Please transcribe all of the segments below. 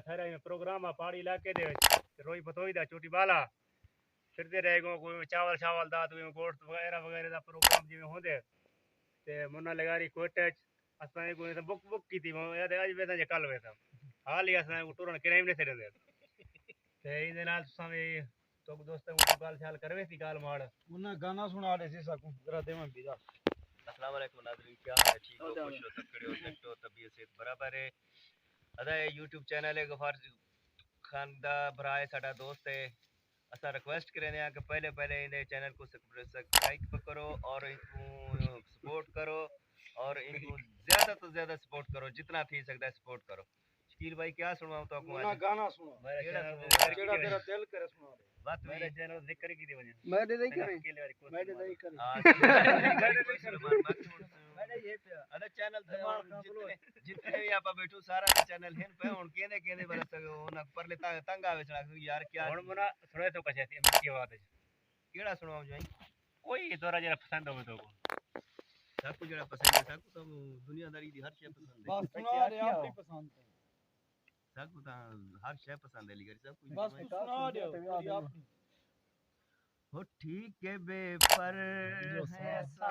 सारा प्रोग्राम आ पहाड़ी इलाके दे रोई पतोई दा चोटी बाला फिरदे रहेगो कोई चावल शावल दा तो गोश्त वगैरह वगैरह दा प्रोग्राम जिवें होंदे ते मुन्ना लगारी कोटे असां कोई बुक बुक की थी याद आज वेदा जे कल वेदा हाल ही असां टूरन किराए ने सेरे ते इदे नाल तुसां वी तो दोस्तों को गाल शाल करवे थी गाल माड़ मुन्ना गाना सुना दे सी सकूं जरा देवा बीजा। अस्सलाम वालेकुम नाज़रीन, क्या हाल है? ठीक हो, खुश हो, तकड़े हो, फिट हो, तबीयत सेहत बराबर है। अदा ये यूट्यूब चैनल है गफार खान दा भरा है, साडा दोस्त है। असा रिक्वेस्ट करें कि पहले पहले इन्हें चैनल को सब्सक्राइब करो और इनको सपोर्ट करो और इनको ज़्यादा तो ज़्यादा सपोर्ट करो, जितना थी सकता है सपोर्ट करो। शकील भाई क्या सुनाऊं तो आपको आज गाना सुनो केड़ा तेरा दिल करे सुना दे बात मेरे चैनल जिक्र की दी वजह मैंने नहीं करे मैंने नहीं करे मैंने ये अदा चैनल जितने भी आप बैठो सारा चैनल हैं पे हुन केने केने बरस उन परले तंग आवे छड़ा यार क्या हुन मुना सुने तो कछे थी की बात है केड़ा सुनाऊं भाई कोई तोरा जरा पसंद हो तो सब कुछ जरा पसंद है सब तो दुनियादारी दी हर चीज पसंद है बस सुना दे आप ही पसंद है सब को हर शय पसंद है लिगर सब कुछ बस सुना दे हो ठीक है बेपर है सा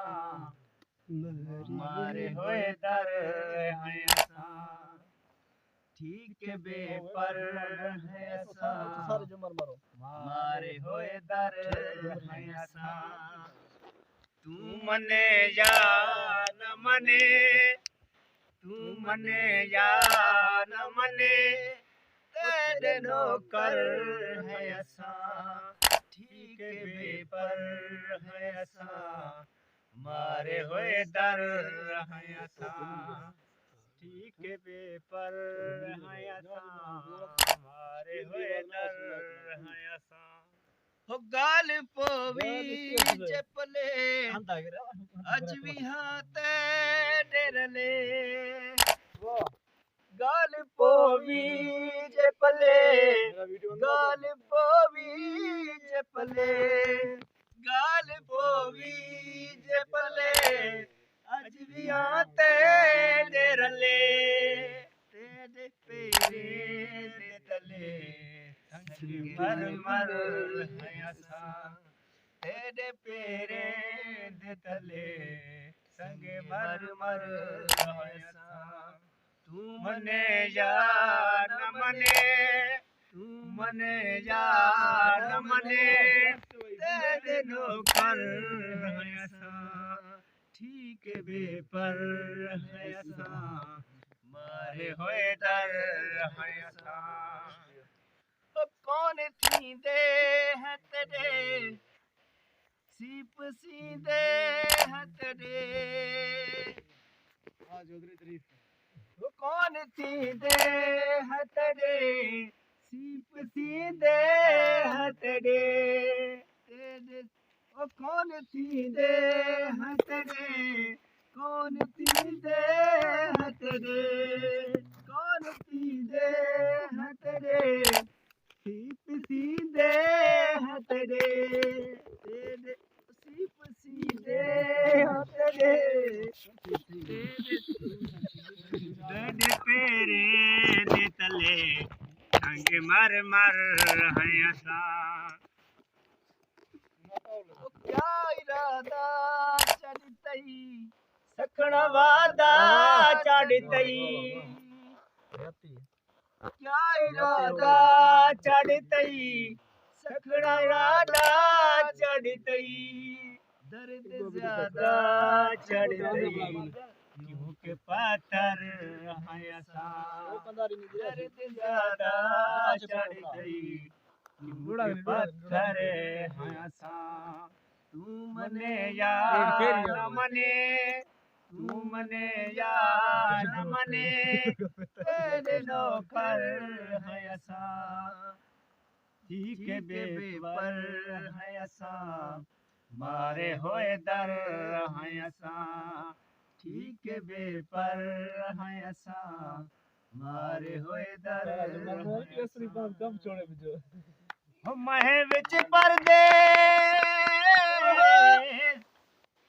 मारे होए दर है सा ठीक है बेपर है सा सारे जुमर मारो मारे होए दर है सा तू मने या न मने तू मने या न मने तेरे नौकर है असा ठीक है बेपर है असा मारे होए दर है असा ठीक है बेपर है असा मारे होए दर है असा हो गाल पोवी चपले अज भी हाथे डरले गाल पोवी चपले गाल पोवी चपले गाल पोवी चपले अज भी हाथे डरले तेरे पेरे दे तले मर मर है असा तेरे पेरे दे तले संगे मर मर है असा तू मने या न मने तू मने या न मने तेरे नौकर है असा ठीक है बेपर है असा मारे होए दर है असा कौन थी दे है तेरे सीप सीधे है तेरे चौधरी तारीफ कौन थी दे है तेरे सीप सीधे है तेरे तेरे ओ कौन थी दे है तेरे कौन थी दे है तेरे कौन थी दे है तेरे सीप सीधे है तेरे तेरे सीप सीधे है तेरे तेरे पेरे दे तले संग मर मर है असा क्या इरादा चढ़तई सखण वादा चढ़तई क्या इरादा चढ़तई सखड़ा इरादा चढ़तई दर्द ज्यादा चढ़तई क्यों के पाथर है असा दर्द ज्यादा चढ़तई क्यों के पाथर है असा तू मने या न मने तू मने या न मने तेरे नौकर है असा ठीक है बेपर है असा मारे होए दर है असा ठीक है बेपर है असा मारे होए दर कम छोड़े मुझे हो महे विच पर्दे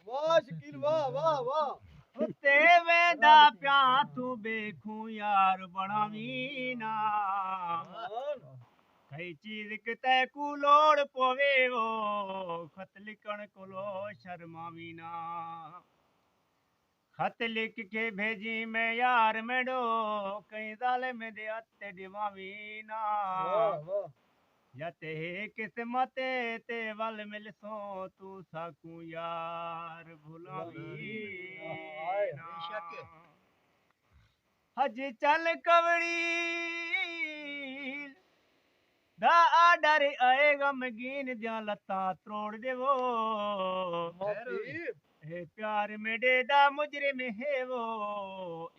वाह शकील वाह वाह वाह ते वेंदा प्या तू बे लिखूं यार बनावी ना कई चीज किते को लोड़ पवे वो खत लिखण कोलो शर्मावी ना खत लिख के भेजी मैं यार मेडो कई दाल में दे अते दिवावी ना जते किस्मत ते वल मिलसो तू साकू यार भुलावी ना हज चल कवड़ी दा डर आए गमगीन दियां लत्तां त्रोड़ देवो हे प्यार मेरे दा मुजरिम है वो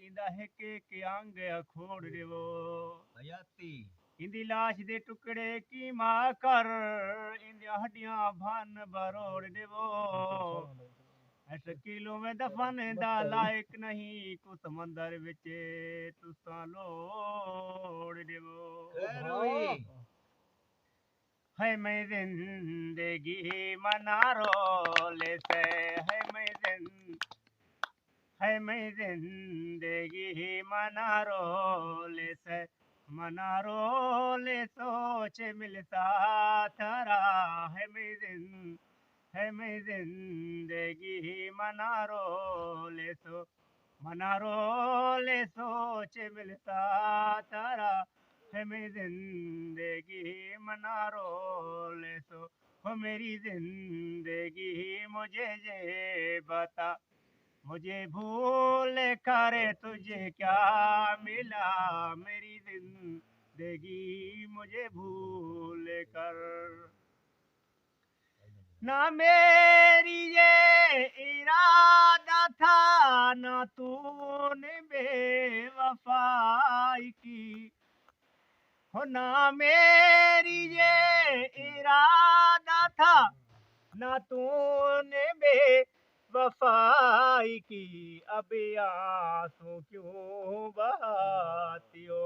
इंदा है के अंग अखोड़ देवो हयाती इंदी लाश दे टुकड़े की मां कर इंदियां हड्डियां भन बरोड़ देवो ऐस किलो में दफन दा लायक नहीं को समंदर विच तुसा लोड़ देवो खैर हुई है मैं जिंदगी मनारो ले से है मैं जिंदगी मनारो ले से मनारो ले सोच मिलता थारा है मैं जिंदगी मनारो ले सो मनारो ले सोच मिलता तारा है मैं जिंदगी मनारो ले सो हो मेरी जिंदगी मुझे ये बता मुझे भूल करे तुझे क्या मिला मेरी जिंदगी मुझे भूल कर ना मेरी ये इरादा था ना तूने बेवफाई की हो ना मेरी ये इरादा था ना तूने बेवफाई की अब आंसू क्यों बहाती हो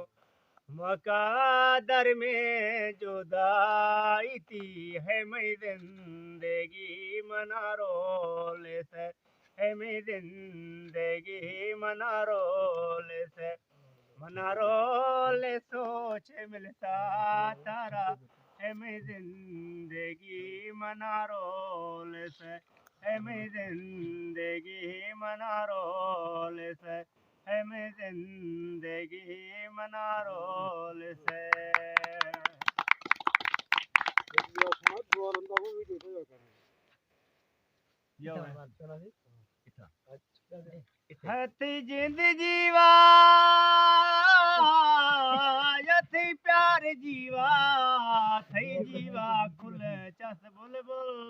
मकादर में जुदाई थी है मैं जिंदगी मनारो ले से है मैं जिंदगी मनारो ले से मनारो ले सोच मिलता तारा है मैं जिंदगी मनारो ले से है मैं जिंदगी मनारो ले से है मैं जिंदगी मनारो से हथी जिंद जीवा यथी प्यार जीवा थई जीवा खुल चस बुलबुल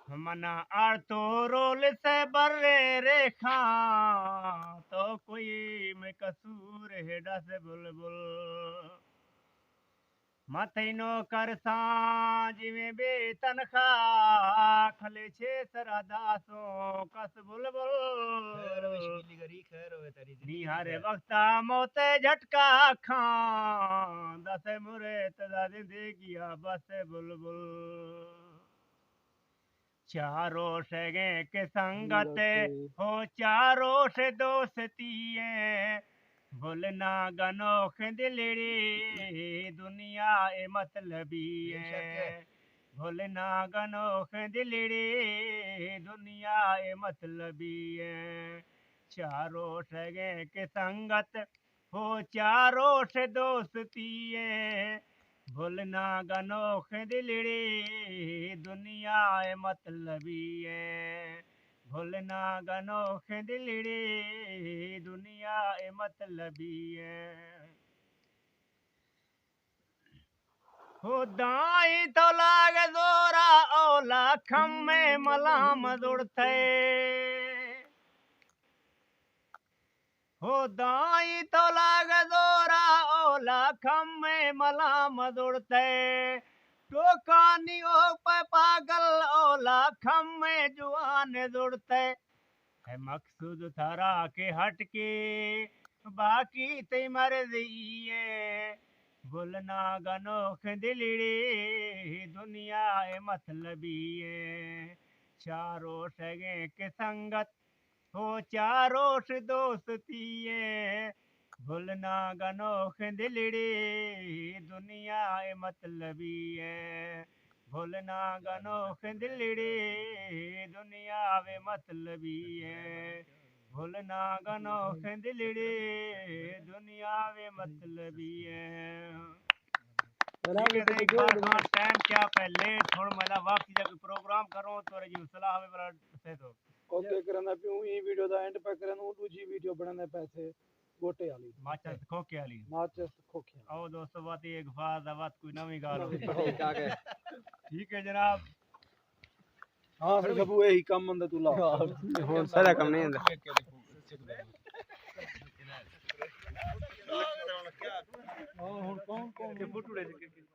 मना आर तो रोल से बर्रे रेखा तो कोई में कसूर है डस बुलबुल मथई नो कर सा जिमें बेतनखा खले छे सरा दासो कस बुलबुल खैर विश्किली गरी खैर होवे तेरी निहारे वक्ता मोते झटका खा दस मुरे तदा जिंदगी बस बुलबुल चारों सगे के संगत हो चारों से दोस्ती है भूलना गनोख दिलड़ी दुनिया ए मतलबी है भूलना गनोख दिलड़ी दुनिया ए मतलबी है चारों सगे के संगत हो चारों से दोस्ती है भूलना गनोख दिलड़ी दुनिया ए मतलबी है भूलना गनोख दिलड़ी दुनिया ए मतलबी है हो दाई तो लाग जोरा ओला खम्मे मलाम दुड़ते हो दाई तो लाग जोरा ओला खम्मे मलाम दुड़ते टोकानी ओ पे पागल ओला खम्मे जुआन दुड़ते है मकसूद थारा के हटके बाकी ते मर्जी है भूलना गनोख दिलड़ी दुनिया ए मतलबी है चारों सगे के संगत हो चारों दोस्तिए भुलना गनोख दिलड़ी दुनिया ए मतलबी है भुलना गनोख दिलड़ी दुनिया वे मतलबी है भुलना गनोख दिलड़ी दुनिया वे मतलबी है टाइम क्या पहले थोड़ा मला वक्त जब प्रोग्राम करो तो जी सलाह में बड़ा से तो ओके करना पियो ई वीडियो दा एंड पे करन दूजी वीडियो बनाने पैसे गोटे वाली माचस खोके वाली माचस खोखे आओ दोस्तों बात एक फाज बात कोई नवी गाल हो ठीक आ गए ठीक है जनाब हां सब यही काम बंदा तू ला हो सारा काम नहीं है और कौन कौन फोटो